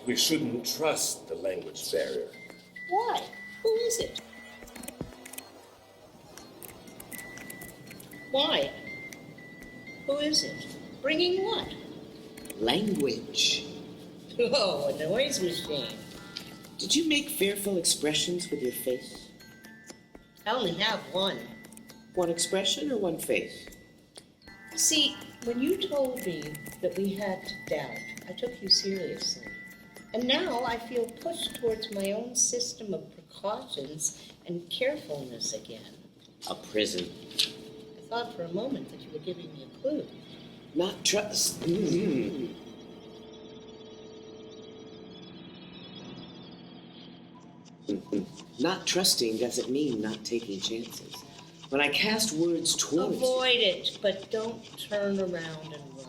We shouldn't trust the language barrier. Why? Who is it? Why? Who is it? Bringing what? Language. Oh, a noise machine. Did you make fearful expressions with your face? I only have one. One expression or one face? See, when you told me that we had to doubt, I took you seriously. And now I feel pushed towards my own system of precautions and carefulness again. A prison. I thought for a moment that you were giving me a clue. Not trust. Not trusting doesn't mean not taking chances. When I cast words towards Avoid it, but don't turn around and run.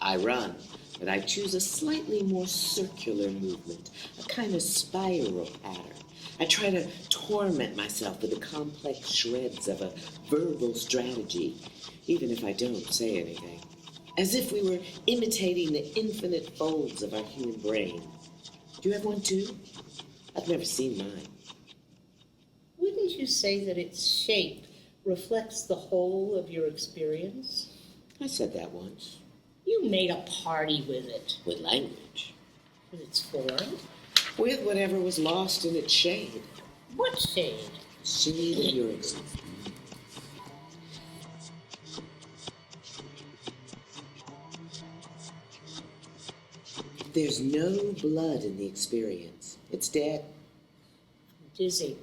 I run, but I choose a slightly more circular movement, a kind of spiral pattern. I try to torment myself with the complex shreds of a verbal strategy, even if I don't say anything. As if we were imitating the infinite folds of our human brain. Do you have one too? I've never seen mine. Wouldn't you say that its shape reflects the whole of your experience? I said that once. You made a party with it. With language. With its form? With whatever was lost in its shade. What shade? Shade of your existence. There's no blood in the experience. It's dead. Dizzy.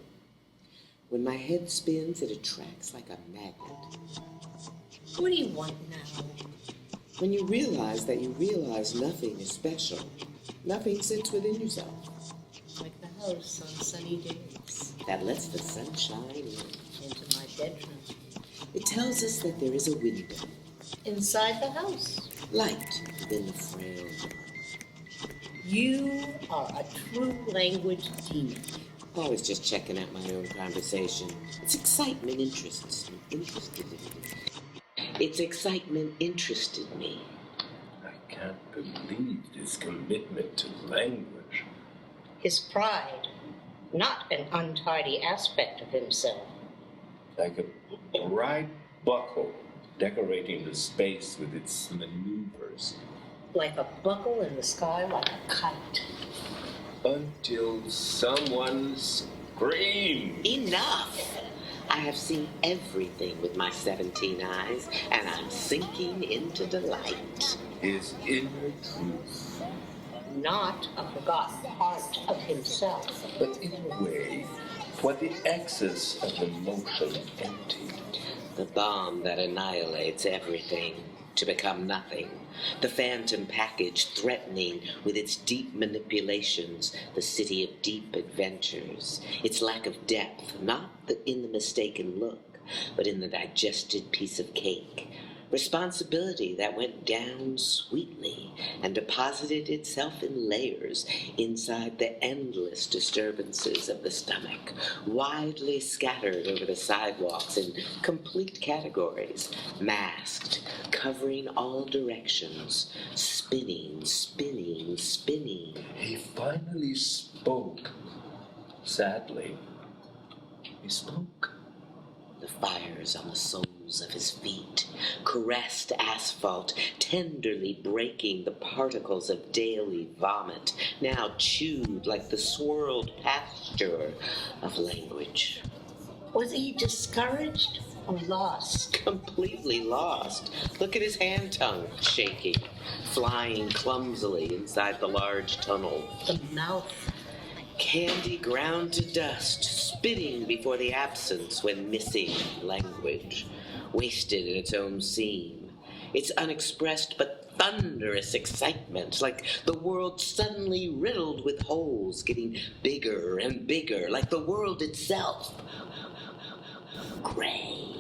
When my head spins, it attracts like a magnet. What do you want now? When you realize that you realize nothing is special, nothing sits within yourself. Like the house on sunny days. That lets the sun shine in. Into my bedroom. It tells us that there is a window. Inside the house. Light within the frail door. You are a true language demon. Always just checking out my own conversation. Its excitement interested me. Its excitement interested me. I can't believe this commitment to language. His pride, not an untidy aspect of himself. Like a bright buckle decorating the space with its maneuvers. Like a buckle in the sky, like a kite. Until someone screams. Enough! I have seen everything with my 17 eyes, and I'm sinking into delight. His inner truth. Not a forgotten part of himself. But in a way, what the excess of emotion emptied. The bomb that annihilates everything to become nothing. The phantom package threatening with its deep manipulations the city of deep adventures. Its lack of depth, not in the mistaken look, but in the digested piece of cake. Responsibility that went down sweetly and deposited itself in layers inside the endless disturbances of the stomach, widely scattered over the sidewalks in complete categories, masked, covering all directions, spinning, spinning, spinning. He finally spoke. Sadly, he spoke. The fires on the soles of his feet caressed asphalt, tenderly breaking the particles of daily vomit, now chewed like the swirled pasture of language. Was he discouraged or lost? Completely lost. Look at his hand tongue shaking, flying clumsily inside the large tunnel. The mouth. Candy ground to dust, spitting before the absence when missing language, wasted in its own seam. Its unexpressed but thunderous excitement, like the world suddenly riddled with holes, getting bigger and bigger, like the world itself. Gray.